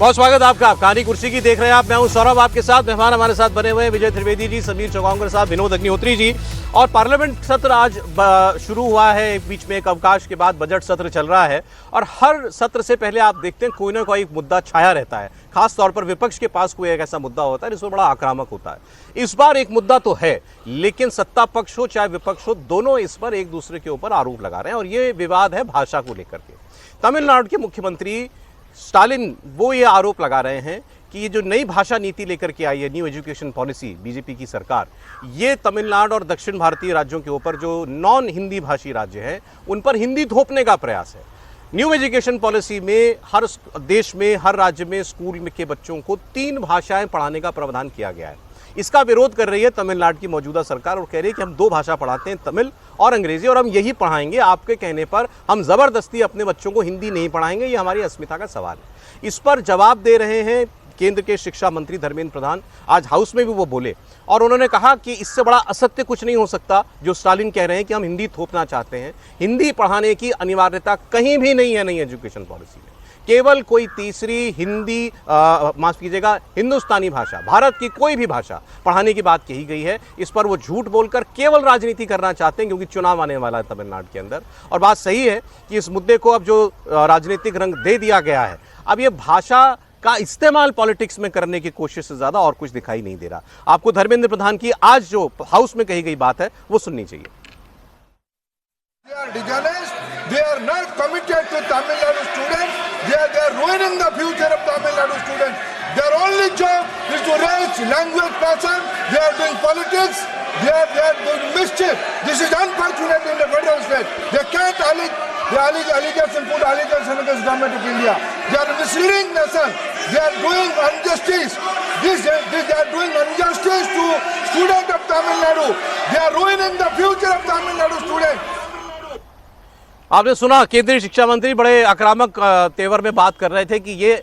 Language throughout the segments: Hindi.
बहुत स्वागत आपका। कहानी कुर्सी की देख रहे हैं आप। मैं हूं सौरभ, आपके साथ। मेहमान हमारे साथ बने हुए हैं विजय त्रिवेदी जी, समीर चौगांवकर साहब, विनोद अग्निहोत्री जी। और पार्लियामेंट सत्र आज शुरू हुआ है। बीच में एक अवकाश के बाद बजट सत्र चल रहा है और हर सत्र से पहले आप देखते हैं कोई ना कोई मुद्दा छाया रहता है। खास तौर पर विपक्ष के पास कोई एक ऐसा मुद्दा होता है जिसमें बड़ा आक्रामक होता है। इस बार एक मुद्दा तो है, लेकिन सत्ता पक्ष हो चाहे विपक्ष हो, दोनों इस पर एक दूसरे के ऊपर आरोप लगा रहे हैं और ये विवाद है भाषा को लेकर के। तमिलनाडु के मुख्यमंत्री स्टालिन वो ये आरोप लगा रहे हैं कि ये जो नई भाषा नीति लेकर के आई है, न्यू एजुकेशन पॉलिसी, बीजेपी की सरकार, ये तमिलनाडु और दक्षिण भारतीय राज्यों के ऊपर जो नॉन हिंदी भाषी राज्य हैं उन पर हिंदी थोपने का प्रयास है। न्यू एजुकेशन पॉलिसी में हर देश में, हर राज्य में स्कूल के बच्चों को 3 भाषाएं पढ़ाने का प्रावधान किया गया है। इसका विरोध कर रही है तमिलनाडु की मौजूदा सरकार और कह रही है कि हम 2 भाषा पढ़ाते हैं, तमिल और अंग्रेजी, और हम यही पढ़ाएंगे। आपके कहने पर हम जबरदस्ती अपने बच्चों को हिंदी नहीं पढ़ाएंगे, ये हमारी अस्मिता का सवाल है। इस पर जवाब दे रहे हैं केंद्र के शिक्षा मंत्री धर्मेंद्र प्रधान। आज हाउस में भी वो बोले और उन्होंने कहा कि इससे बड़ा असत्य कुछ नहीं हो सकता जो स्टालिन कह रहे हैं कि हम हिंदी थोपना चाहते हैं। हिंदी पढ़ाने की अनिवार्यता कहीं भी नहीं है नई एजुकेशन पॉलिसी में। केवल कोई तीसरी हिंदी, माफ कीजिएगा, हिंदुस्तानी भाषा, भारत की कोई भी भाषा पढ़ाने की बात कही गई है। इस पर वो झूठ बोलकर केवल राजनीति करना चाहते हैं क्योंकि चुनाव आने वाला है तमिलनाडु के अंदर। और बात सही है कि इस मुद्दे को अब जो राजनीतिक रंग दे दिया गया है, अब ये भाषा का इस्तेमाल पॉलिटिक्स में करने की कोशिश से ज्यादा और कुछ दिखाई नहीं दे रहा। आपको धर्मेंद्र प्रधान की आज जो हाउस में कही गई बात है वो सुननी चाहिए। They are dishonest. They are not committed to Tamil Nadu students. They are ruining the future of Tamil Nadu students. Their only job is to raise language passion. They are doing politics. They are doing mischief. This is unfortunate in the federal state. They can't allegation put allegation against government of India. They are misleading nation. They are doing injustice. They are doing injustice to students of Tamil Nadu. They are ruining the future of Tamil Nadu students. आपने सुना, केंद्रीय शिक्षा मंत्री बड़े आक्रामक तेवर में बात कर रहे थे कि ये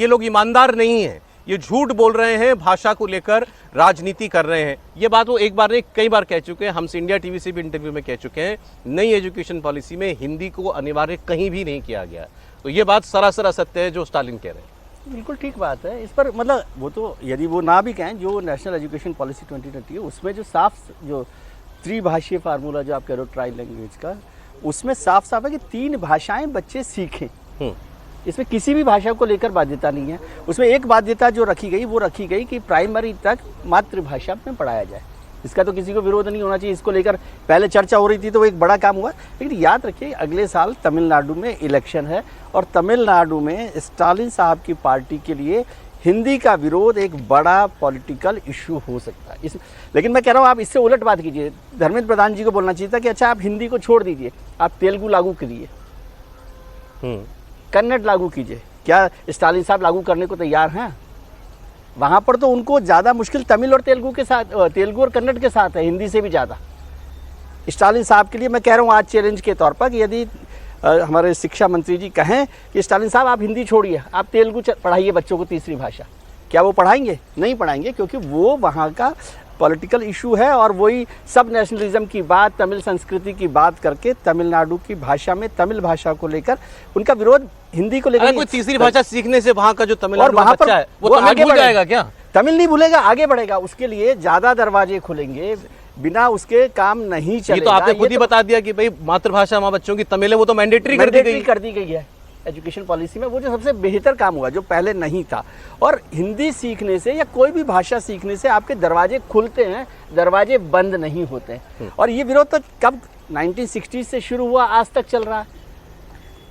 लोग ईमानदार नहीं हैं, ये झूठ बोल रहे हैं, भाषा को लेकर राजनीति कर रहे हैं। ये बात वो एक बार नहीं कई बार कह चुके हैं। हम इंडिया टीवी से भी इंटरव्यू में कह चुके हैं, नई एजुकेशन पॉलिसी में हिंदी को अनिवार्य कहीं भी नहीं किया गया। तो ये बात सरासर असत्य है जो स्टालिन कह रहे हैं। बिल्कुल ठीक बात है। इस पर मतलब वो तो यदि वो ना भी कहें, जो नेशनल एजुकेशन पॉलिसी 2020 है उसमें जो साफ जो त्रिभाषीय फार्मूला जो आप कह रहे हो ट्राई लैंग्वेज का, उसमें साफ साफ है कि 3 भाषाएं बच्चे सीखें। इसमें किसी भी भाषा को लेकर बाध्यता नहीं है। उसमें एक बाध्यता जो रखी गई वो रखी गई कि प्राइमरी तक मातृभाषा में पढ़ाया जाए। इसका तो किसी को विरोध नहीं होना चाहिए। इसको लेकर पहले चर्चा हो रही थी तो वो एक बड़ा काम हुआ। लेकिन याद रखिए अगले साल तमिलनाडु में इलेक्शन है और तमिलनाडु में स्टालिन साहब की पार्टी के लिए हिंदी का विरोध एक बड़ा पॉलिटिकल इशू हो सकता है। लेकिन मैं कह रहा हूँ आप इससे उलट बात कीजिए। धर्मेंद्र प्रधान जी को बोलना चाहिए था कि अच्छा आप हिंदी को छोड़ दीजिए, आप तेलुगु लागू करिए, कन्नड़ लागू कीजिए। क्या स्टालिन साहब लागू करने को तैयार हैं? वहाँ पर तो उनको ज़्यादा मुश्किल तमिल और तेलुगु के साथ, तेलुगु और कन्नड़ के साथ है, हिंदी से भी ज़्यादा। स्टालिन साहब के लिए मैं कह रहा हूँ आज चैलेंज के तौर पर कि यदि हमारे शिक्षा मंत्री जी कहें कि स्टालिन साहब आप हिंदी छोड़िए, आप तेलुगु पढ़ाइए बच्चों को तीसरी भाषा, क्या वो पढ़ाएंगे? नहीं पढ़ाएंगे, क्योंकि वो वहाँ का पॉलिटिकल इशू है और वही सब नेशनलिज्म की बात, तमिल संस्कृति की बात करके तमिलनाडु की भाषा में, तमिल भाषा को लेकर उनका विरोध हिंदी को लेकर। कोई तीसरी भाषा सीखने से वहाँ का जो तमिलनाडु का बच्चा है वो आगे भूल जाएगा क्या? तमिल नहीं भूलेगा, आगे बढ़ेगा। उसके लिए ज़्यादा दरवाजे खुलेंगे, बिना उसके काम नहीं चलेगा। ये तो आपने खुद ही बता दिया कि भाई मातृभाषा हमारे बच्चों की तमिल है, वो तो मैंडेटरी कर दी गई है एजुकेशन पॉलिसी में। वो जो सबसे बेहतर काम हुआ जो पहले नहीं था। और हिंदी सीखने से या कोई भी भाषा सीखने से आपके दरवाजे खुलते हैं, दरवाजे बंद नहीं होते हैं। और ये विरोध तो कब 1960 से शुरू हुआ, आज तक चल रहा है।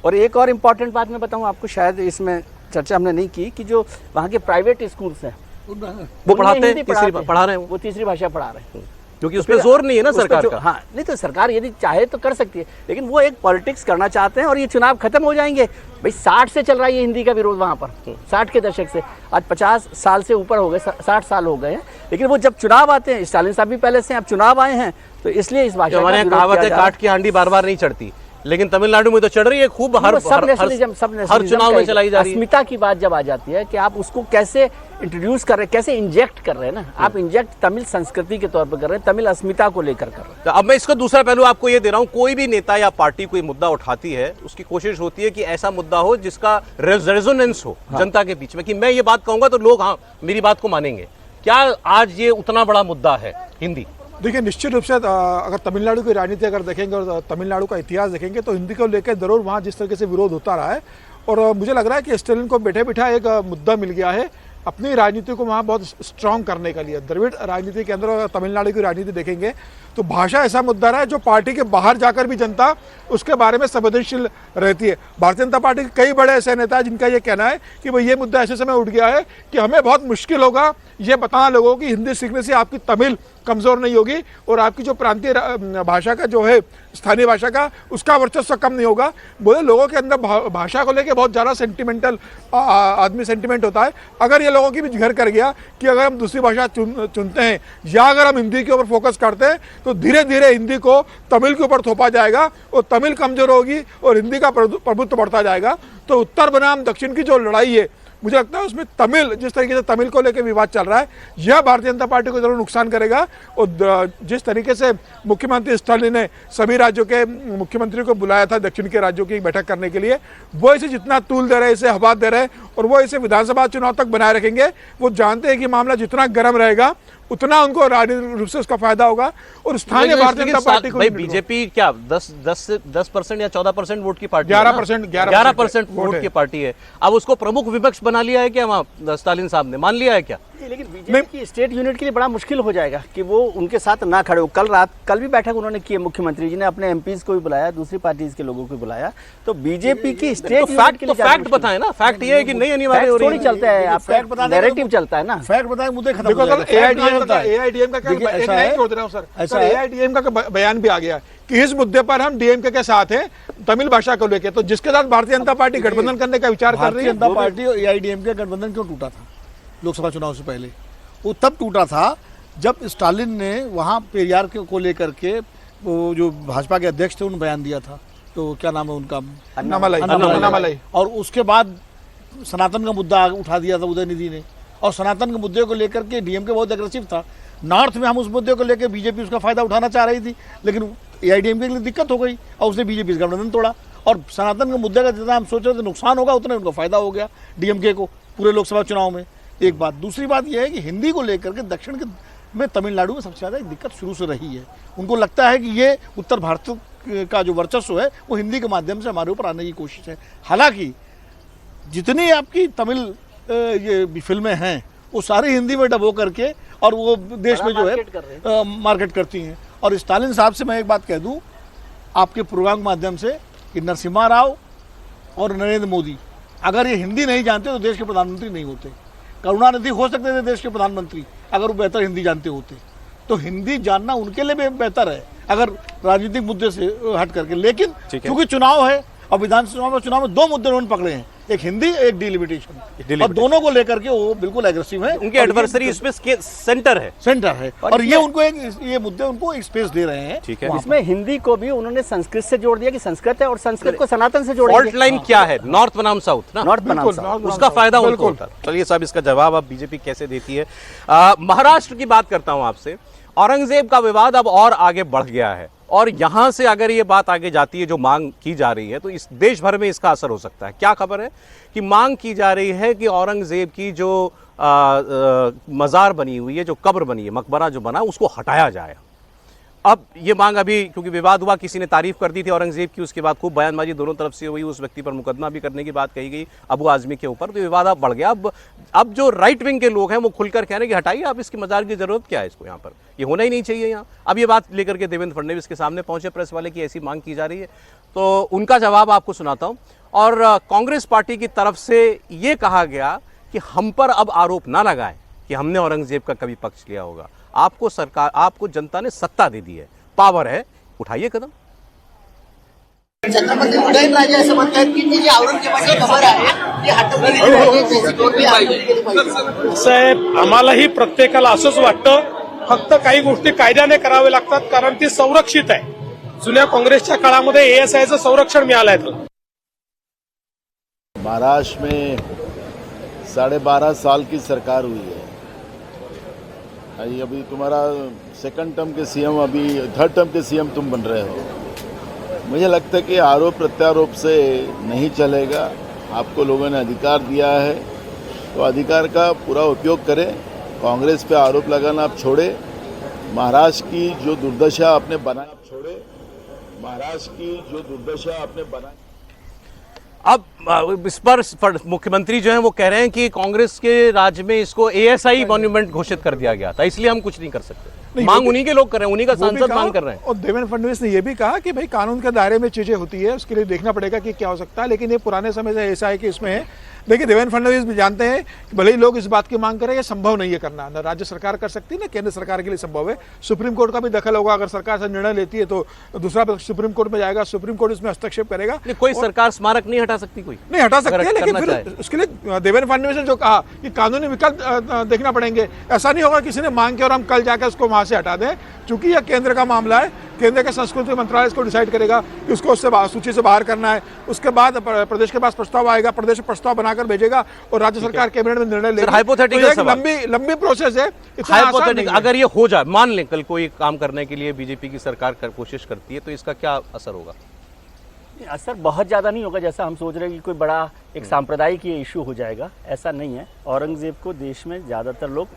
और एक और इम्पॉर्टेंट बात मैं बताऊँ आपको, शायद इसमें चर्चा हमने नहीं की, कि जो वहाँ के प्राइवेट स्कूल्स हैं वो पढ़ाते हैं, पढ़ा रहे हैं, वो तीसरी भाषा पढ़ा रहे हैं, क्योंकि उसमें जोर नहीं है ना सरकार का। हाँ, नहीं तो सरकार यदि चाहे तो कर सकती है, लेकिन वो एक पॉलिटिक्स करना चाहते हैं और ये चुनाव खत्म हो जाएंगे। भाई 60 से चल रहा है ये हिंदी का विरोध वहाँ पर, 60 के दशक से। आज 50 साल से ऊपर हो गए, 60 साल हो गए हैं। लेकिन वो जब चुनाव आते हैं, स्टालिन साहब भी पहले से अब चुनाव आए हैं, तो इसलिए इस भाषा हमारे यहाँ कहावत है, काट की हांडी बार बार नहीं चढ़ती। लेकिन तमिलनाडु में तो चढ़ रही है खूब, हर सब नेशनलिज्म, हर चुनाव में चलाई जा रही है। अस्मिता की बात जब आ जाती है कि आप उसको कैसे इंट्रोड्यूस कर रहे हैं, कैसे इंजेक्ट कर रहे हैं ना, आप इंजेक्ट तमिल संस्कृति के तौर पर कर रहे हैं, तमिल अस्मिता को लेकर कर रहे हैं। तो अब मैं इसका दूसरा पहलू आपको ये दे रहा हूं, कोई भी नेता या पार्टी कोई मुद्दा उठाती है, उसकी कोशिश होती है कि ऐसा मुद्दा हो जिसका रेजोनेंस हो जनता के बीच में, कि मैं ये बात कहूंगा तो लोग हाँ मेरी बात को मानेंगे। क्या आज ये उतना बड़ा मुद्दा है हिंदी? देखिए, निश्चित रूप से अगर तमिलनाडु की राजनीति अगर देखेंगे और तमिलनाडु का इतिहास देखेंगे तो हिंदी को लेकर जरूर वहाँ जिस तरीके से विरोध होता रहा है, और मुझे लग रहा है कि स्टालिन को बैठे बिठा एक मुद्दा मिल गया है अपनी राजनीति को वहाँ बहुत स्ट्रांग करने के लिए। द्रविड़ राजनीति के अंदर अगर तमिलनाडु की राजनीति देखेंगे तो भाषा ऐसा मुद्दा रहा है जो पार्टी के बाहर जाकर भी जनता उसके बारे में संवेदनशील रहती है। भारतीय जनता पार्टी के कई बड़े ऐसे नेता जिनका ये कहना है कि भाई ये मुद्दा ऐसे समय उठ गया है कि हमें बहुत मुश्किल होगा ये बताना लोगों को कि हिंदी सीखने से आपकी तमिल कमज़ोर नहीं होगी और आपकी जो प्रांतीय भाषा का जो है स्थानीय भाषा का उसका वर्चस्व कम नहीं होगा। बोले लोगों के अंदर भाषा को लेकर बहुत ज़्यादा सेंटिमेंटल आदमी सेंटिमेंट होता है। अगर ये लोगों की भी घर कर गया कि अगर हम दूसरी भाषा चुनते हैं या अगर हम हिंदी के ऊपर फोकस करते हैं तो धीरे धीरे हिंदी को तमिल के ऊपर थोपा जाएगा और तमिल कमज़ोर होगी और हिंदी का प्रभुत्व बढ़ता जाएगा। तो उत्तर बनाम दक्षिण की जो लड़ाई है, मुझे लगता है उसमें तमिल जिस तरीके से तमिल को लेकर विवाद चल रहा है यह भारतीय जनता पार्टी को जरूर नुकसान करेगा। और जिस तरीके से मुख्यमंत्री स्टालिन ने सभी राज्यों के मुख्यमंत्री को बुलाया था दक्षिण के राज्यों की बैठक करने के लिए, वो इसे जितना तूल दे रहे हैं, इसे हवा दे रहे हैं और वो इसे विधानसभा चुनाव तक बनाए रखेंगे। वो जानते हैं कि मामला जितना गर्म रहेगा उतना उनको राजनीतिक रूप से उसका फायदा होगा। और स्थानीय भारतीय जनता पार्टी को बीजेपी क्या 10% या 14% वोट की पार्टी, 11% वोट की पार्टी है। अब उसको प्रमुख विपक्ष बना लिया है क्या वहाँ स्टालिन साहब ने, मान लिया है क्या? लेकिन बीजेपी की स्टेट यूनिट के लिए बड़ा मुश्किल हो जाएगा कि वो उनके साथ ना खड़े हो। कल भी बैठक उन्होंने की है, मुख्यमंत्री जी ने अपने एमपीज को भी बुलाया, दूसरी पार्टीज के लोगों को भी बुलाया। तो बीजेपी की स्टेट यूनिट के लिए फैक्ट बताएं ना, फैक्ट ये है कि नहीं अनिवार्य हो रही है, चलता है आपका नैरेटिव चलता है ना, फैक्ट बताएं, मुद्दे खत्म हो जाएंगे। एआईडीएम का क्या, ऐसा है सर, एआईडीएम का बयान भी आ गया कि इस मुद्दे पर हम डीएमके के साथ हैं तमिल भाषा को लेकर। तो जिसके साथ भारतीय जनता पार्टी गठबंधन करने का विचार कर रही है, जनता पार्टी और एआईडीएम का गठबंधन क्यों टूटा था लोकसभा चुनाव से पहले? वो तब टूटा था जब स्टालिन ने वहाँ पेरियार को लेकर के वो जो भाजपा के अध्यक्ष थे उन्होंने बयान दिया था, तो क्या नाम है उनका, अन्नामलाई, और उसके बाद सनातन का मुद्दा उठा दिया था उदयनिधि ने, और सनातन के मुद्दे को लेकर के डीएमके बहुत एग्रेसिव था। नॉर्थ में हम उस मुद्दे को लेकर बीजेपी उसका फायदा उठाना चाह रही थी, लेकिन एआईडीएमके के लिए दिक्कत हो गई और उसने बीजेपी का गठबंधन तोड़ा। और सनातन के मुद्दे का जितना हम सोच रहे थे नुकसान होगा उतना उनका फायदा हो गया डीएमके को पूरे लोकसभा चुनाव में। एक बात, दूसरी बात यह है कि हिंदी को लेकर के दक्षिण के में तमिलनाडु में सबसे ज़्यादा एक दिक्कत शुरू से रही है। उनको लगता है कि ये उत्तर भारत का जो वर्चस्व है वो हिंदी के माध्यम से हमारे ऊपर आने की कोशिश है। हालांकि जितनी आपकी तमिल ये फिल्में हैं वो सारी हिंदी में डब हो करके और वो देश में जो है मार्केट करती हैं। और स्टालिन साहब से मैं एक बात कह दूं आपके प्रोग्राम के माध्यम से कि नरसिम्हा राव और नरेंद्र मोदी अगर ये हिंदी नहीं जानते तो देश के प्रधानमंत्री नहीं होते। करुणानिधि हो सकते थे देश के प्रधानमंत्री अगर वो बेहतर हिंदी जानते होते। तो हिंदी जानना उनके लिए भी बेहतर है अगर राजनीतिक मुद्दे से हट करके। लेकिन क्योंकि चुनाव है और विधानसभा चुनाव में दो मुद्दे उन्होंने पकड़े हैं, एक हिंदी एक डिलिमिटेशन, और दोनों को लेकर के वो बिल्कुल एग्रेसिव है। उनके एडवर्सरी इसमें सेंटर है और ये उनको ये मुद्दे उनको एक स्पेस दे रहे हैं। ठीक है, इसमें हिंदी को भी उन्होंने संस्कृत से जोड़ दिया कि संस्कृत है और संस्कृत को सनातन से जोड़ दिया। फॉल्ट लाइन क्या है? नॉर्थ बनाम साउथ ना, नॉर्थ बनाम साउथ, उसका फायदा उनको होता है। चलिए साहब, इसका जवाब अब बीजेपी कैसे देती है। महाराष्ट्र की बात करता हूं आपसे। औरंगजेब का विवाद अब और आगे बढ़ गया है और यहां से अगर ये बात आगे जाती है, जो मांग की जा रही है, तो इस देश भर में इसका असर हो सकता है। क्या खबर है कि मांग की जा रही है कि औरंगजेब की जो मज़ार बनी हुई है, जो कब्र बनी है, मकबरा जो बना, उसको हटाया जाए। अब ये मांग अभी क्योंकि विवाद हुआ, किसी ने तारीफ कर दी थी औरंगजेब की, उसके बाद खूब बयानबाजी दोनों तरफ से हुई, उस व्यक्ति पर मुकदमा भी करने की बात कही गई अबू आजमी के ऊपर, तो विवाद अब बढ़ गया। अब जो राइट विंग के लोग हैं वो खुलकर कह रहे हैं कि हटाइए आप, इसकी मज़ार की जरूरत क्या है, इसको यहाँ पर ये होना ही नहीं चाहिए यहाँ। अब ये बात लेकर के देवेंद्र फडणवीस के सामने पहुंचे प्रेस वाले की ऐसी मांग की जा रही है, तो उनका जवाब आपको सुनाता हूँ। और कांग्रेस पार्टी की तरफ से ये कहा गया कि हम पर अब आरोप ना लगाएं कि हमने औरंगजेब का कभी पक्ष लिया होगा। आपको सरकार, आपको जनता ने सत्ता दे दी है, पावर है, उठाइए कदम। छत्रपती उदयनराजे असं म्हणतात की ती जी औरंगजेबाची खबर आहे ती हटवली पाहिजे। साहेब, आम्हालाही प्रत्येकाला असंच वाटतं, फक्त काही गोष्टी कायद्याने कराव्या लागतात कारण ती संरक्षित आहे। जुन्या काँग्रेसच्या काळामध्ये ASIचं संरक्षण मिळालंय त्याला. महाराष्ट्र में 12.5 साल की सरकार हुई है. अभी तुम्हारा सेकंड टर्म के सीएम, अभी थर्ड टर्म के सीएम तुम बन रहे हो. मुझे लगता है कि आरोप प्रत्यारोप से नहीं चलेगा. आपको लोगों ने अधिकार दिया है तो अधिकार का पूरा उपयोग करें. कांग्रेस पे आरोप लगाना आप छोड़े. महाराष्ट्र की जो दुर्दशा आपने बनाई आप छोड़े. महाराष्ट्र की जो दुर्दशा आपने बनाई. अब इस पर मुख्यमंत्री जो हैं वो कह रहे हैं कि कांग्रेस के राज में इसको ASI मॉन्यूमेंट घोषित कर दिया गया था, इसलिए हम कुछ नहीं कर सकते. मांग उन्हीं के लोग कर रहे हैं, उन्हीं का सांसद मांग कर रहे हैं. और देवेंद्र फडणवीस ने यह भी कहा कि भाई कानून के दायरे में चीजें होती है, उसके लिए देखना पड़ेगा कि क्या हो सकता है. लेकिन ये पुराने समय से ऐसा है कि इसमें है. देखिए, देवेंद्र फडणवीस भी जानते हैं कि भले ही लोग इस बात की मांग करें, ये संभव नहीं है करना. न राज्य सरकार कर सकती है, न केंद्र सरकार के लिए संभव है. सुप्रीम कोर्ट का भी दखल होगा. अगर सरकार से निर्णय लेती है तो दूसरा सुप्रीम कोर्ट में जाएगा, सुप्रीम कोर्ट इसमें हस्तक्षेप करेगा. कोई सरकार स्मारक नहीं हटा सकती, कोई नहीं हटा सकती है, लेकिन करना फिर उसके लिए देवेंद्र फडणवीस ने जो कहा कि कानूनी विकल्प देखना पड़ेंगे. ऐसा नहीं होगा किसी ने मांग किया और हम कल जाकर उसको वहां से हटा दें. चूंकि यह केंद्र का मामला है, केंद्र के संस्कृति मंत्रालय इसको डिसाइड करेगा कि उसको उससे सूची से बाहर करना है. उसके बाद प्रदेश के पास प्रस्ताव आएगा, प्रदेश प्रस्ताव बनाकर भेजेगा और राज्य सरकार कैबिनेट में निर्णय लेगी. हाइपोथेटिकल सवाल, लंबी प्रोसेस है. हाइपोथेटिकल, अगर ये हो जाए, मान लें कल कोई काम करने के लिए बीजेपी की सरकार कोशिश करती है, तो इसका क्या असर होगा? असर बहुत ज़्यादा नहीं होगा जैसा हम सोच रहे हैं कि कोई बड़ा एक सांप्रदायिक ये इशू हो जाएगा. ऐसा नहीं है. औरंगजेब को देश में ज़्यादातर लोग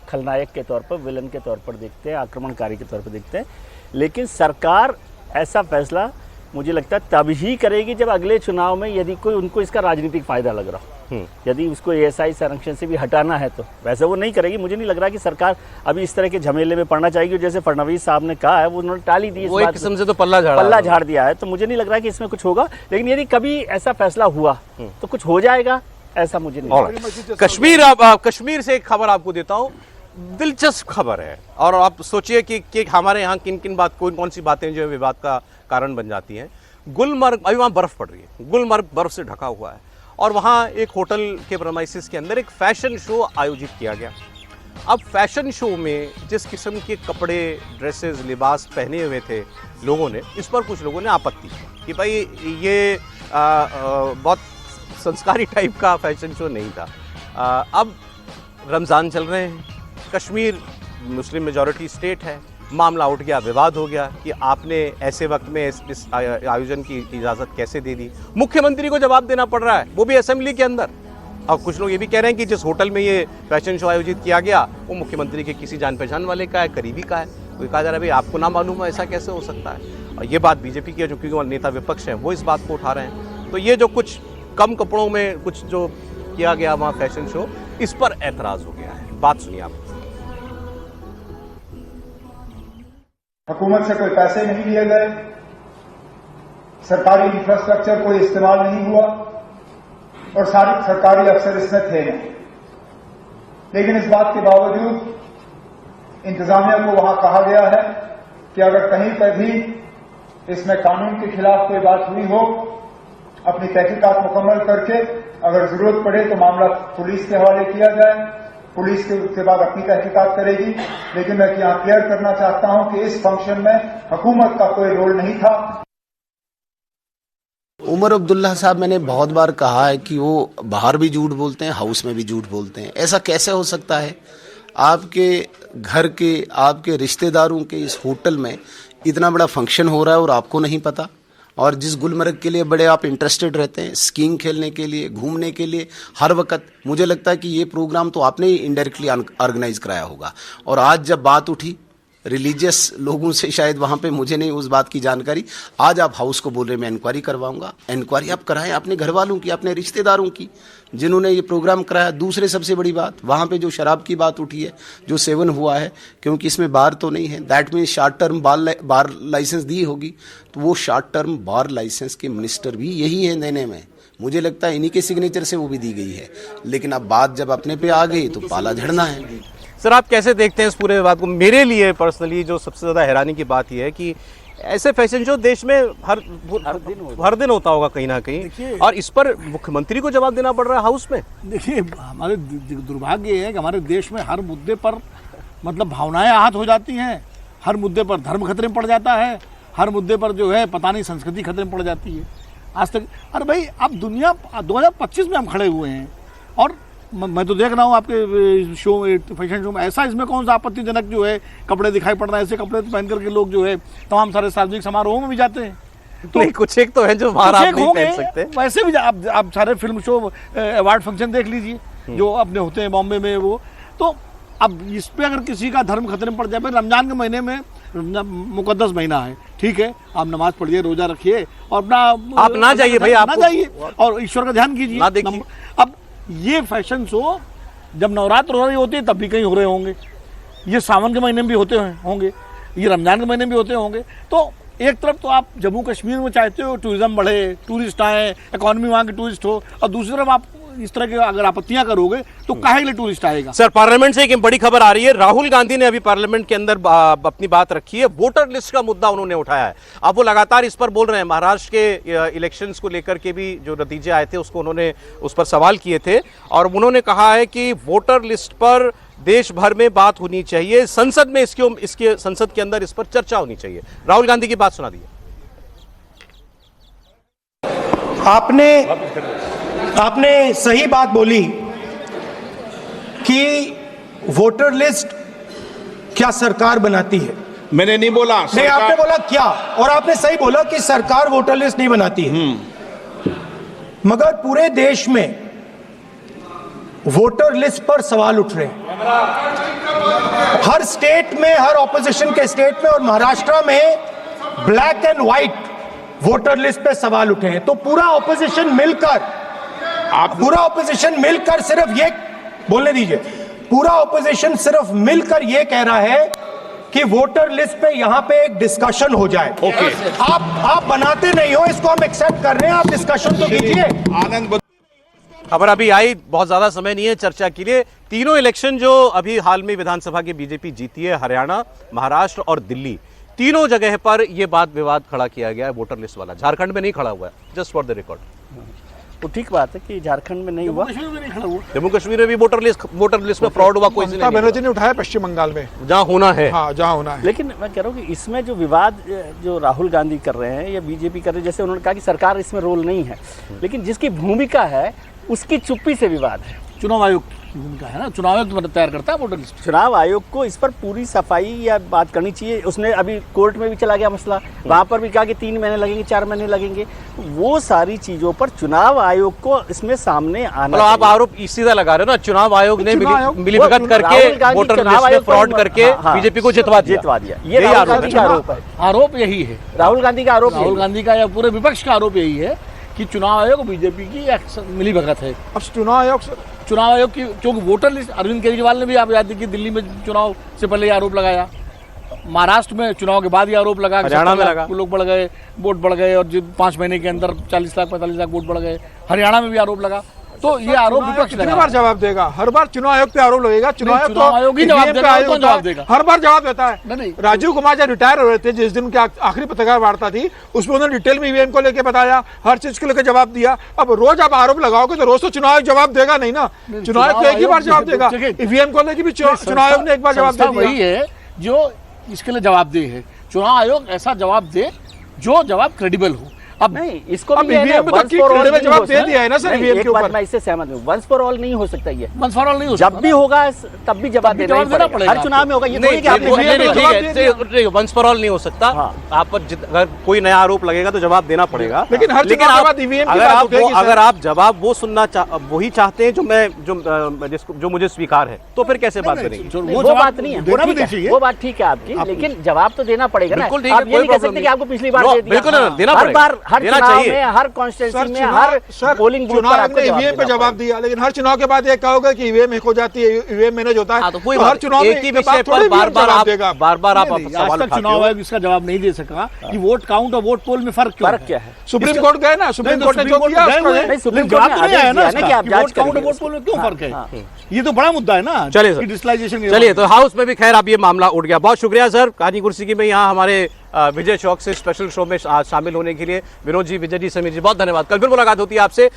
खलनायक के तौर पर, विलन के तौर पर देखते हैं, आक्रमणकारी के तौर पर देखते हैं. लेकिन सरकार ऐसा फैसला मुझे लगता है तब ही करेगी जब अगले चुनाव में यदि कोई उनको इसका राजनीतिक फायदा लग रहा हो. यदि उसको ASI संरक्षण से भी हटाना है तो वैसे वो नहीं करेगी. मुझे नहीं लग रहा कि सरकार अभी इस तरह के झमेले में पड़ना चाहेगी. जैसे फडणवीस साहब ने कहा है, वो उन्होंने टाली दी. वो एक किस्म से तो पल्ला झाड़ दिया है. तो मुझे नहीं लग रहा कि इसमें कुछ होगा. लेकिन यदि कभी ऐसा फैसला हुआ तो कुछ हो जाएगा, ऐसा मुझे नहीं. कश्मीर से एक खबर आपको देता हूँ, दिलचस्प खबर है. और आप सोचिए कि हमारे यहाँ किन किन कौन सी बातें जो विवाद का कारण बन जाती हैं. गुलमर्ग, अभी वहाँ बर्फ पड़ रही है, गुलमर्ग बर्फ से ढका हुआ है और वहाँ एक होटल के प्रेमाइसिस के अंदर एक फैशन शो आयोजित किया गया. अब फैशन शो में जिस किस्म के कपड़े, ड्रेसेस, लिबास पहने हुए थे लोगों ने, इस पर कुछ लोगों ने आपत्ति की कि भाई ये बहुत संस्कारी टाइप का फैशन शो नहीं था. अब रमज़ान चल रहे हैं, कश्मीर मुस्लिम मेजॉरिटी स्टेट है, मामला उठ गया, विवाद हो गया कि आपने ऐसे वक्त में इस आयोजन की इजाज़त कैसे दे दी. मुख्यमंत्री को जवाब देना पड़ रहा है, वो भी असेंबली के अंदर. अब कुछ लोग ये भी कह रहे हैं कि जिस होटल में ये फैशन शो आयोजित किया गया वो मुख्यमंत्री के किसी जान पहचान वाले का है, करीबी का है. कोई कहा जा रहा है भाई आपको ना मालूम है, ऐसा कैसे हो सकता है. और ये बात बीजेपी के जो क्योंकि नेता विपक्ष हैं वो इस बात को उठा रहे हैं. तो ये जो कुछ कम कपड़ों में कुछ जो किया गया वहाँ फैशन शो, इस पर एतराज़ हो गया है. बात सुनिए आप. हुकूमत से कोई पैसे नहीं लिए गए, सरकारी इंफ्रास्ट्रक्चर कोई इस्तेमाल नहीं हुआ और सारे सरकारी अफसर इसमें थे नहीं. लेकिन इस बात के बावजूद इंतजामिया को वहां कहा गया है कि अगर कहीं पर भी इसमें कानून के खिलाफ कोई बात हुई हो, अपनी तहकीकात मुकम्मल करके अगर जरूरत पड़े तो मामला पुलिस के हवाले किया जाए. पुलिस के उसके बाद अपनी तहकीकात करेगी. लेकिन मैं यहां क्लियर करना चाहता हूं कि इस फंक्शन में हुकूमत का कोई रोल नहीं था. उमर अब्दुल्ला साहब, मैंने बहुत बार कहा है कि वो बाहर भी झूठ बोलते हैं, हाउस में भी झूठ बोलते हैं. ऐसा कैसे हो सकता है? आपके घर के, आपके रिश्तेदारों के इस होटल में इतना बड़ा फंक्शन हो रहा है और आपको नहीं पता. और जिस गुलमर्ग के लिए बड़े आप इंटरेस्टेड रहते हैं, स्कीइंग खेलने के लिए, घूमने के लिए हर वक्त, मुझे लगता है कि ये प्रोग्राम तो आपने ही इनडायरेक्टली ऑर्गेनाइज कराया होगा. और आज जब बात उठी रिलीजियस लोगों से, शायद वहाँ पे मुझे नहीं उस बात की जानकारी, आज आप हाउस को बोल रहे मैं इंक्वायरी करवाऊंगा. इंक्वायरी आप कराएं अपने घर वालों की, अपने रिश्तेदारों की जिन्होंने ये प्रोग्राम कराया. दूसरे सबसे बड़ी बात, वहाँ पे जो शराब की बात उठी है, जो सेवन हुआ है, क्योंकि इसमें बार तो नहीं है, that means short term bar license दी होगी. तो वो शॉर्ट टर्म बार लाइसेंस के मिनिस्टर भी यही है देने में. मुझे लगता है इन्हीं के सिग्नेचर से वो भी दी गई है. लेकिन अब बात जब अपने पे आ गई तो पाला झड़ना है. सर, आप कैसे देखते हैं इस पूरे विवाद को? मेरे लिए पर्सनली जो सबसे ज़्यादा हैरानी की बात यह है कि ऐसे फैशन शो देश में हर दिन होता होगा कहीं ना कहीं, और इस पर मुख्यमंत्री को जवाब देना पड़ रहा है हाउस में. देखिए, हमारे दुर्भाग्य है कि हमारे देश में हर मुद्दे पर मतलब भावनाएं आहत हो जाती हैं. हर मुद्दे पर धर्म खतरे में पड़ जाता है, हर मुद्दे पर जो है पता नहीं संस्कृति खतरे में पड़ जाती है आज तक। अरे भाई अब दुनिया 2025 में हम खड़े हुए हैं और मैं तो देख रहा हूँ आपके शो में, फैशन शो में, ऐसा इसमें कौन सा आपत्तिजनक जो है कपड़े दिखाई पड़ रहा है। ऐसे कपड़े पहन करके लोग जो है तमाम सारे सार्वजनिक समारोहों में भी जाते हैं। तो नहीं, कुछ एक तो है जो बाहर आप नहीं पहन सकते। वैसे भी आप सारे फिल्म शो अवार्ड फंक्शन देख लीजिए जो अपने होते हैं बॉम्बे में वो। तो अब इस पे अगर किसी का धर्म खतरे में पड़ जाए, रमजान के महीने में मुकद्दस महीना है, ठीक है, आप नमाज पढ़िए, रोजा रखिए और अपना आप ना जाइए भाई, आप ना जाइए और ईश्वर का ध्यान कीजिए। अब ये फैशन शो जब नवरात्र हो रही होती है तब भी कहीं हो रहे होंगे, ये सावन के महीने में भी होते होंगे, ये रमजान के महीने में भी होते होंगे। तो एक तरफ तो आप जम्मू कश्मीर में चाहते हो टूरिज्म बढ़े, टूरिस्ट आए, इकोनॉमी वहाँ के टूरिस्ट हो, और दूसरी तरफ आप इस तरह की अगर आपत्तियां करोगे तो काहे के लिए टूरिस्ट आएगा। सर, पार्लियामेंट से एक बड़ी खबर आ रही है। राहुल गांधी ने अभी पार्लियामेंट के अंदर अपनी बात रखी है, वोटर लिस्ट का मुद्दा उन्होंने उठाया है। अब वो लगातार इस पर बोल रहे हैं। महाराष्ट्र के इलेक्शंस को लेकर के भी जो नतीजे आए थे उसको उन्होंने उस पर सवाल किए थे और उन्होंने कहा है कि वोटर लिस्ट पर देश भर में बात होनी चाहिए, संसद में इसके संसद के अंदर इस पर चर्चा होनी चाहिए। राहुल गांधी की बात सुना दी। आपने सही बात बोली कि वोटर लिस्ट क्या सरकार बनाती है। मैंने नहीं बोला, नहीं, आपने बोला क्या, और आपने सही बोला कि सरकार वोटर लिस्ट नहीं बनाती है। मगर पूरे देश में वोटर लिस्ट पर सवाल उठ रहे हैं, हर स्टेट में, हर ऑपोजिशन के स्टेट में, और महाराष्ट्र में black and white voter list पे सवाल उठे हैं। तो पूरा ऑपोजिशन मिलकर सिर्फ ये बोलने दीजिए, पूरा ऑपोजिशन सिर्फ मिलकर ये कह रहा है कि वोटर लिस्ट पे यहां पे एक डिस्कशन हो जाए। ओके, आप बनाते नहीं हो, इसको हम एक्सेप्ट कर रहे हैं, आप डिस्कशन तो कीजिए। आनंद खबर अभी आई, बहुत ज्यादा समय नहीं है चर्चा के लिए। तीनों इलेक्शन जो अभी हाल में विधानसभा की बीजेपी जीती है, हरियाणा, महाराष्ट्र और दिल्ली, तीनों जगह पर यह बात विवाद खड़ा किया गया है वोटर लिस्ट वाला। झारखंड में नहीं खड़ा हुआ है, जस्ट फॉर द रिकॉर्ड। वो ठीक बात है कि झारखंड में नहीं हुआ, जम्मू कश्मीर में भी वोटर लिस्ट में फ्रॉड हुआ, कोई ममता बनर्जी ने उठाया पश्चिम बंगाल में, जहां होना है। हाँ, जहां होना है। लेकिन मैं कह रहा हूँ कि इसमें जो विवाद जो राहुल गांधी कर रहे हैं या बीजेपी कर रही है, जैसे उन्होंने कहा कि सरकार इसमें रोल नहीं है, लेकिन जिसकी भूमिका है उसकी चुप्पी से विवाद है। चुनाव आयोग की भूमिका है ना, चुनाव आयोग तैयार करता है वोटर लिस्ट। चुनाव आयोग को इस पर पूरी सफाई या बात करनी चाहिए। उसने अभी कोर्ट में भी चला गया मसला, वहां पर भी कहा कि 3 महीने लगेंगे, 4 महीने लगेंगे। वो सारी चीजों पर चुनाव आयोग को इसमें सामने आना। मतलब आप आरोप सीधा लगा रहे हो ना, चुनाव आयोग ने मिलीभगत करके वोटर लिस्ट में फ्रॉड करके बीजेपी को जितवा दिया। ये राहुल गांधी का आरोप है, आरोप यही है, राहुल गांधी का आरोप, राहुल गांधी का या पूरे विपक्ष का आरोप यही है कि चुनाव आयोग बीजेपी की मिलीभगत है। अब चुनाव आयोग की क्योंकि वोटर लिस्ट, अरविंद केजरीवाल ने भी आप याद देखिए दिल्ली में चुनाव से पहले आरोप लगाया, महाराष्ट्र में चुनाव के बाद ये आरोप लगा, हरियाणा में लगा, लोग बढ़ गए, वोट बढ़ गए, और 5 महीने के अंदर 40 लाख 45 लाख वोट बढ़ गए। हरियाणा में भी आरोप लगा। तो ये आरोप विपक्ष कितनी बार जवाब देगा? हर बार चुनाव आयोग पे आरोप लगेगा। चुनाव आयोग ही जवाब देगा, हर बार जवाब देता है। राजीव कुमार जब रिटायर हो रहे थे, जिस दिन उनकी आखिरी पत्रकार वार्ता थी, उसमें उन्होंने डिटेल में ईवीएम को लेकर बताया, हर चीज को लेकर जवाब दिया। अब रोज आप आरोप लगाओगे तो रोज तो चुनाव आयोग जवाब देगा नहीं ना। चुनाव आयोग तो एक ही बार जवाब देगा। ईवीएम को लेकर भी चुनाव आयोग ने एक बार जवाब दिया। वही है जो इसके लिए जवाबदेह है। चुनाव आयोग ऐसा जवाब दे जो जवाब क्रेडिबल हो। अब नहीं, इसको भी जवाब दे दिया है ना सर, ईवीएम के ऊपर। मैं इससे सहमत हूँ, वंस फॉर ऑल नहीं हो सकता ये, वंस फॉर ऑल नहीं हो जब भी होगा तब भी जवाब देना पड़ेगा, हर चुनाव में होगा। ये नहीं कि वंस फॉर ऑल नहीं हो सकता। आप पर अगर कोई नया आरोप लगेगा तो जवाब देना पड़ेगा, लेकिन अगर आप जवाब वो सुनना वही चाहते हैं जो मुझे स्वीकार है, तो फिर कैसे बात करेंगे? वो बात नहीं है, वो बात ठीक है आपकी, लेकिन जवाब तो देना पड़ेगा ना। आप ये नहीं कह सकते कि आपको पिछली बार दे दिया। बिल्कुल देना पड़ेगा, हर चुनाव में, हर कॉन्स्टिट्यूंसी में, हर पोलिंग बूथ पर आपको ईवीएम पे जवाब दिया, लेकिन हर चुनाव के बाद ये कहोगे कि ईवीएम हैक हो जाती है, ईवीएम मैनेज होता है। तो हर चुनाव में एक ही विषय पर बार-बार आप सवाल उठाते हो। चुनाव आयोग इसका जवाब नहीं दे सका कि वोट काउंट और वोट पोल में फर्क क्या है। सुप्रीम कोर्ट गए ना, सुप्रीम कोर्ट ने जो किया सुप्रीम कोर्ट ने आदेश दिया ना कि आप जांच काउंट और वोट पोल में क्यों फर्क है। ये तो बड़ा मुद्दा है ना। चलिए, तो हाउस में भी खैर अब ये मामला उठ गया। बहुत शुक्रिया सर, कानी कुर्सी की में यहाँ हमारे विजय चौक से स्पेशल शो में शामिल होने के लिए। विनोद जी, विजय जी, समीर जी, बहुत धन्यवाद। कल फिर मुलाकात होती है आपसे।